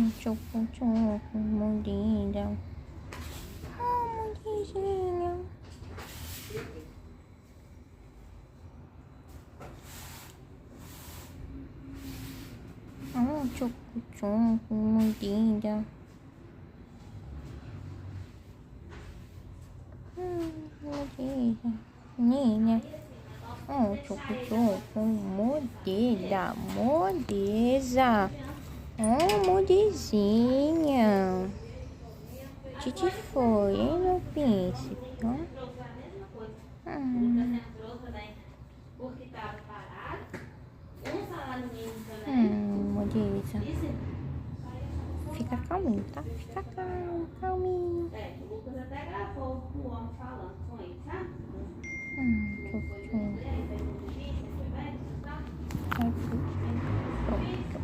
Tchucu, mordida. Mordidinha. Tchucu, mordida. Mordida. Nina. Tchucu, mordida. Mordida. Mordizinha. Titi foi, hein, meu príncipe? Mordida. Fica calminho, tá? Fica calminho. O Lucas até gravou o homem falando com ele, sabe? Tchucu. Foi bem? Pronto.